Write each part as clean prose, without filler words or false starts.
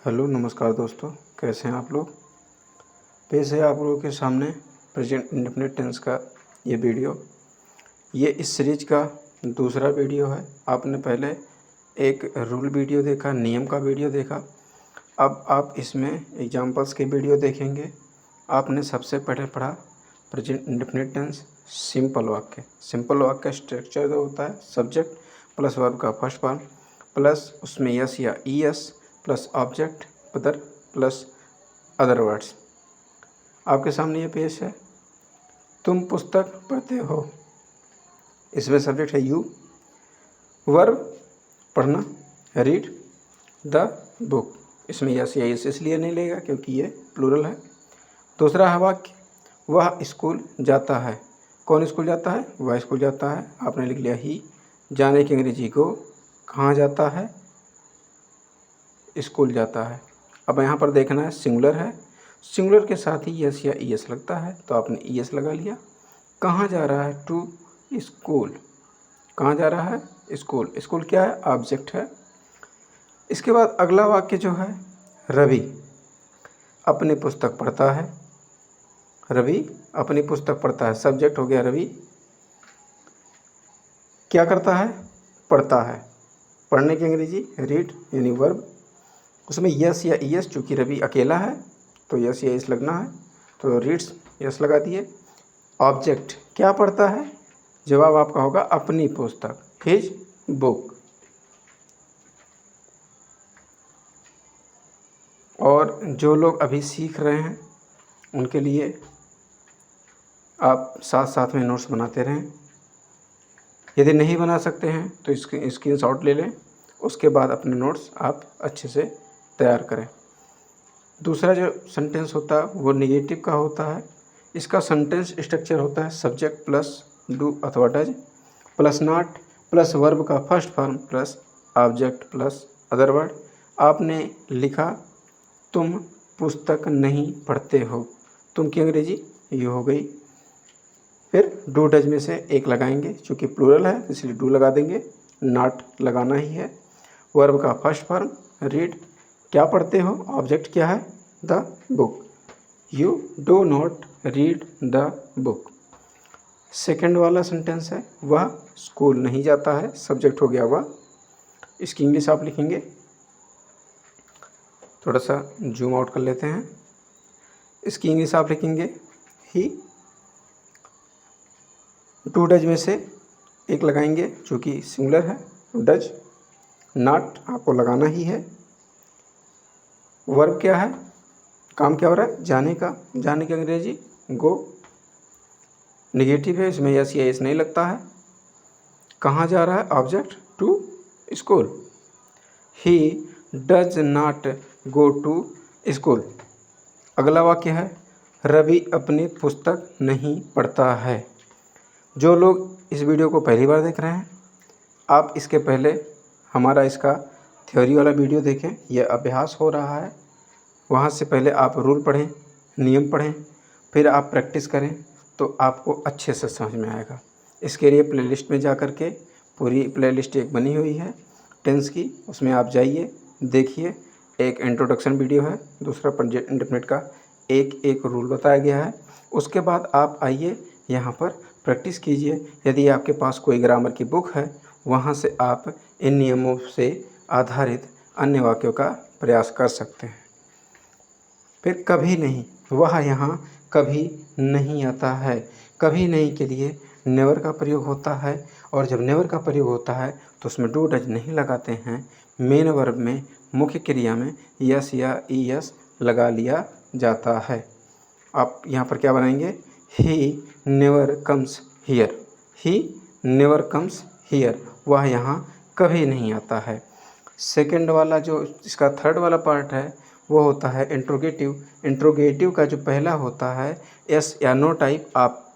Hello नमस्कार दोस्तों, कैसे हैं आप लोग। पेश है आप लोगों के सामने प्रेजेंट इंडेफिनिट टेंस का ये वीडियो। ये इस सीरीज का दूसरा वीडियो है। आपने पहले एक रूल वीडियो देखा, नियम का वीडियो देखा। अब आप इसमें एग्जांपल्स के वीडियो देखेंगे। आपने सबसे पहले पढ़ा प्रेजेंट इंडेफिनिट टेंस सिंपल वाक्य। सिंपल वाक्य का स्ट्रक्चर जो होता है सब्जेक्ट प्लस वर्ब का फर्स्ट फॉर्म प्लस उसमें यस या ई एस प्लस ऑब्जेक्ट पदर प्लस अदर वर्ड्स। आपके सामने ये पेज है। तुम पुस्तक पढ़ते हो, इसमें सब्जेक्ट है यू, वर्ब पढ़ना, रीड द बुक। इसमें यस या यस इसलिए नहीं लेगा क्योंकि ये प्लूरल है। दूसरा है वाक्य वह स्कूल जाता है। कौन स्कूल जाता है? वह स्कूल जाता है। आपने लिख लिया ही। जाने की अंग्रेजी को कहाँ जाता है? स्कूल जाता है। अब यहाँ पर देखना है सिंगुलर है, सिंगुलर के साथ ही यस या ई एस लगता है तो आपने ई एस लगा लिया। कहाँ जा रहा है? To school. कहाँ जा रहा है? स्कूल। स्कूल क्या है? ऑब्जेक्ट है। इसके बाद अगला वाक्य जो है रवि अपनी पुस्तक पढ़ता है। रवि अपनी पुस्तक पढ़ता है, सब्जेक्ट हो गया रवि। क्या करता है? पढ़ता है। पढ़ने की अंग्रेजी रीड यानी वर्ब। उसमें यस या ई एस, चूँकि रवि अकेला है तो यस या एस लगना है तो रीड्स यस लगा दिए। ऑब्जेक्ट क्या पढ़ता है? जवाब आपका होगा अपनी पुस्तक, हिज बुक। और जो लोग अभी सीख रहे हैं उनके लिए आप साथ साथ में नोट्स बनाते रहें। यदि नहीं बना सकते हैं तो स्क्रीनशॉट ले लें, उसके बाद अपने नोट्स आप अच्छे से तैयार करें। दूसरा जो सेंटेंस होता है वो निगेटिव का होता है। इसका सेंटेंस स्ट्रक्चर होता है सब्जेक्ट प्लस डू अथवा does plus not plus verb का first form plus object plus other word. आपने लिखा तुम पुस्तक नहीं पढ़ते हो, तुम की अंग्रेजी ये हो गई। फिर डू डज में से एक लगाएंगे, चूँकि प्लूरल है इसलिए डू लगा देंगे, नॉट लगाना ही है। वर्ब का फर्स्ट फॉर्म रीड, क्या पढ़ते हो? ऑब्जेक्ट क्या है? The book. You do not read the book. Second वाला सेंटेंस है वह स्कूल नहीं जाता है, सब्जेक्ट हो गया वह। इसकी इंग्लिश आप लिखेंगे, थोड़ा सा जूम आउट कर लेते हैं। इसकी इंग्लिश आप लिखेंगे ही। टू डज में से एक लगाएंगे चूँकि सिंगुलर है, डज। नॉट आपको लगाना ही है। वर्ब क्या है? काम क्या हो रहा है? जाने का। जाने की अंग्रेजी गो। निगेटिव है, इसमें यस या एस नहीं लगता है। कहाँ जा रहा है? Object to school. He does not go to school. अगला वाक्य है रवि अपनी पुस्तक नहीं पढ़ता है। जो लोग इस वीडियो को पहली बार देख रहे हैं, आप इसके पहले हमारा इसका थ्योरी वाला वीडियो देखें, यह अभ्यास हो रहा है। वहाँ से पहले आप रूल पढ़ें, नियम पढ़ें, फिर आप प्रैक्टिस करें तो आपको अच्छे से समझ में आएगा। इसके लिए प्लेलिस्ट में जा कर के पूरी प्लेलिस्ट एक बनी हुई है टेंस की, उसमें आप जाइए देखिए। एक इंट्रोडक्शन वीडियो है, दूसरा प्रेजेंट इंडेफिनिट का एक एक रूल बताया गया है। उसके बाद आप आइए यहाँ पर प्रैक्टिस कीजिए। यदि आपके पास कोई ग्रामर की बुक है वहाँ से आप इन नियमों से आधारित अन्य वाक्यों का प्रयास कर सकते हैं। फिर कभी नहीं, वह यहाँ कभी नहीं आता है। कभी नहीं के लिए नेवर का प्रयोग होता है, और जब नेवर का प्रयोग होता है तो उसमें डू डज नहीं लगाते हैं। मेन वर्ब में मुख्य क्रिया में यस या ई एस लगा लिया जाता है। आप यहाँ पर क्या बनाएंगे? He never comes here. He never comes here, वह यहाँ कभी नहीं आता है। सेकंड वाला जो इसका थर्ड वाला पार्ट है वो होता है इंट्रोगेटिव। इंट्रोगेटिव का जो पहला होता है यस या नो टाइप, आप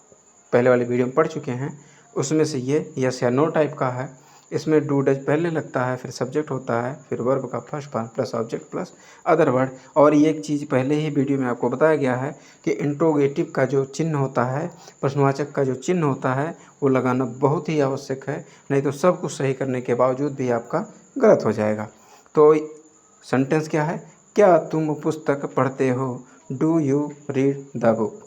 पहले वाले वीडियो में पढ़ चुके हैं, उसमें से ये यस या नो टाइप का है। इसमें डू डज पहले लगता है, फिर सब्जेक्ट होता है, फिर वर्ब का first form plus object plus other word. और ये एक चीज़ पहले ही वीडियो में आपको बताया गया है कि इंट्रोगेटिव का जो चिन्ह होता है, प्रश्नवाचक का जो चिन्ह होता है, वो लगाना बहुत ही आवश्यक है, नहीं तो सब कुछ सही करने के बावजूद भी आपका गलत हो जाएगा। तो सेंटेंस क्या है? क्या तुम पुस्तक पढ़ते हो? Do you read the book?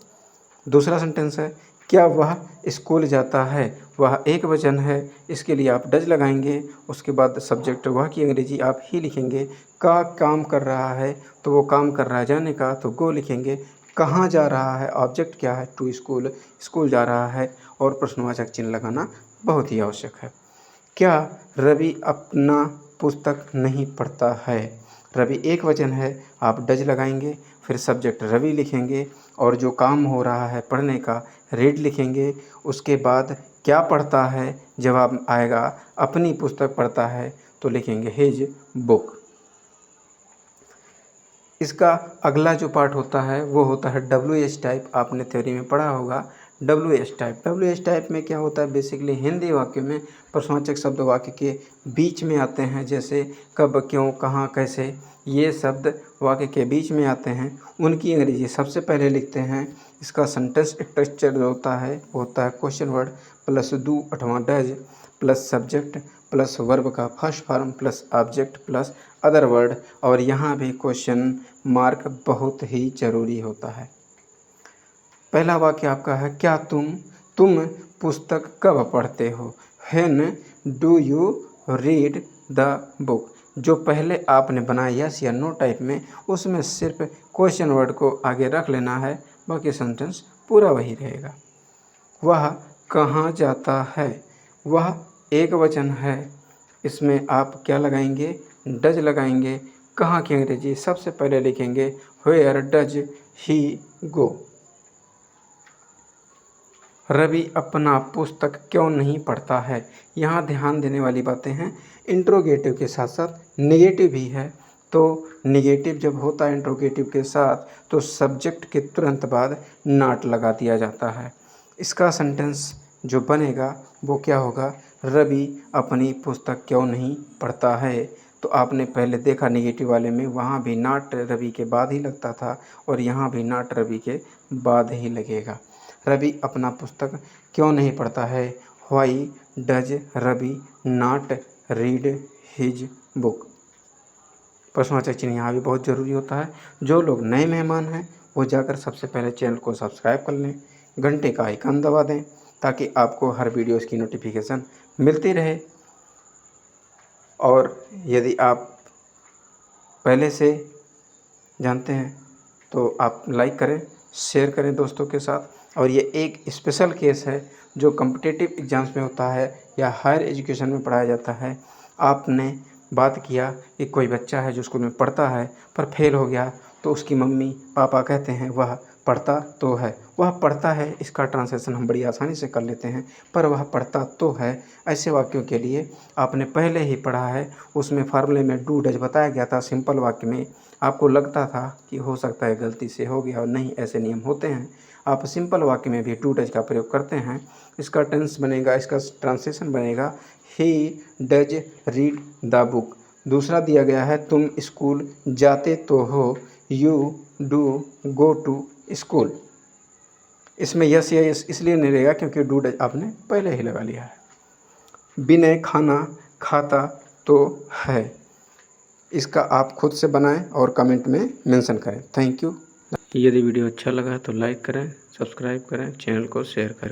दूसरा सेंटेंस है, क्या वह स्कूल जाता है? वह एक वचन है, इसके लिए आप डज लगाएंगे। उसके बाद सब्जेक्ट वह की अंग्रेजी आप ही लिखेंगे। का काम कर रहा है तो वो काम कर रहा है जाने का तो गो लिखेंगे। कहाँ जा रहा है, ऑब्जेक्ट क्या है? टू स्कूल, स्कूल जा रहा है। और प्रश्नवाचक चिन्ह लगाना बहुत ही आवश्यक है। क्या रवि अपना पुस्तक नहीं पढ़ता है? रवि एक वचन है, आप डज लगाएंगे, फिर सब्जेक्ट रवि लिखेंगे और जो काम हो रहा है पढ़ने का रीड लिखेंगे। उसके बाद क्या पढ़ता है, जवाब आएगा अपनी पुस्तक पढ़ता है तो लिखेंगे हिज बुक। इसका अगला जो पार्ट होता है वो होता है WH टाइप। आपने थ्योरी में पढ़ा होगा WH टाइप। WH टाइप में क्या होता है, बेसिकली हिंदी वाक्य में प्रश्नवाचक शब्द वाक्य के बीच में आते हैं, जैसे कब, क्यों, कहाँ, कैसे, ये शब्द वाक्य के बीच में आते हैं। उनकी अंग्रेजी सबसे पहले लिखते हैं। इसका सेंटेंस स्ट्रक्चर जो होता है वो होता है क्वेश्चन वर्ड प्लस डू अथवा does plus subject plus verb का first form plus object plus other word. और यहाँ भी क्वेश्चन मार्क बहुत ही ज़रूरी होता है। पहला वाक्य आपका है, क्या तुम पुस्तक कब पढ़ते हो? When do you read the book? जो पहले आपने बनाया यस या नो टाइप में, उसमें सिर्फ क्वेश्चन वर्ड को आगे रख लेना है, बाकी सेंटेंस पूरा वही रहेगा। वह कहाँ जाता है? वह एक वचन है, इसमें आप क्या लगाएंगे? डज लगाएंगे। कहाँ की अंग्रेजी सबसे पहले लिखेंगे वेयर डज ही गो। रवि अपना पुस्तक क्यों नहीं पढ़ता है? यहाँ ध्यान देने वाली बातें हैं, इंट्रोगेटिव के साथ साथ नेगेटिव भी है। तो नेगेटिव जब होता है इंट्रोगेटिव के साथ तो सब्जेक्ट के तुरंत बाद नॉट लगा दिया जाता है। इसका सेंटेंस जो बनेगा वो क्या होगा? रवि अपनी पुस्तक क्यों नहीं पढ़ता है। तो आपने पहले देखा नेगेटिव वाले में वहाँ भी नॉट रवि के बाद ही लगता था और यहाँ भी नॉट रवि के बाद ही लगेगा। रवि अपना पुस्तक क्यों नहीं पढ़ता है? Why does Ravi not read his book? प्रश्नवाचक चिन्ह यहाँ भी बहुत ज़रूरी होता है। जो लोग नए मेहमान हैं वो जाकर सबसे पहले चैनल को सब्सक्राइब कर लें, घंटे का आइकन दबा दें ताकि आपको हर वीडियोस की नोटिफिकेशन मिलती रहे। और यदि आप पहले से जानते हैं तो आप लाइक करें, शेयर करें दोस्तों के साथ। और ये एक स्पेशल केस है जो कॉम्पिटिटिव एग्ज़ाम्स में होता है या हायर एजुकेशन में पढ़ाया जाता है। आपने बात किया कि कोई बच्चा है जो स्कूल में पढ़ता है पर फेल हो गया, तो उसकी मम्मी पापा कहते हैं वह पढ़ता तो है। वह पढ़ता है, इसका ट्रांसलेशन हम बड़ी आसानी से कर लेते हैं, पर वह पढ़ता तो है। ऐसे वाक्यों के लिए आपने पहले ही पढ़ा है, उसमें फार्मूले में डू डज बताया गया था। सिंपल वाक्य में आपको लगता था कि हो सकता है गलती से हो गया, और नहीं, ऐसे नियम होते हैं। आप सिंपल वाक्य में भी डू डज का प्रयोग करते हैं। इसका टेंस बनेगा, इसका ट्रांसलेशन बनेगा he does read the book. दूसरा दिया गया है, तुम स्कूल जाते तो हो, you do go to school. इसमें यस या यस इसलिए नहीं रहेगा क्योंकि डू डज आपने पहले ही लगा लिया है। विनय खाना खाता तो है। इसका आप खुद से बनाएं और कमेंट में मेंशन करें। Thank you. यदि वीडियो अच्छा लगा तो लाइक करें, सब्सक्राइब करें, चैनल को शेयर करें।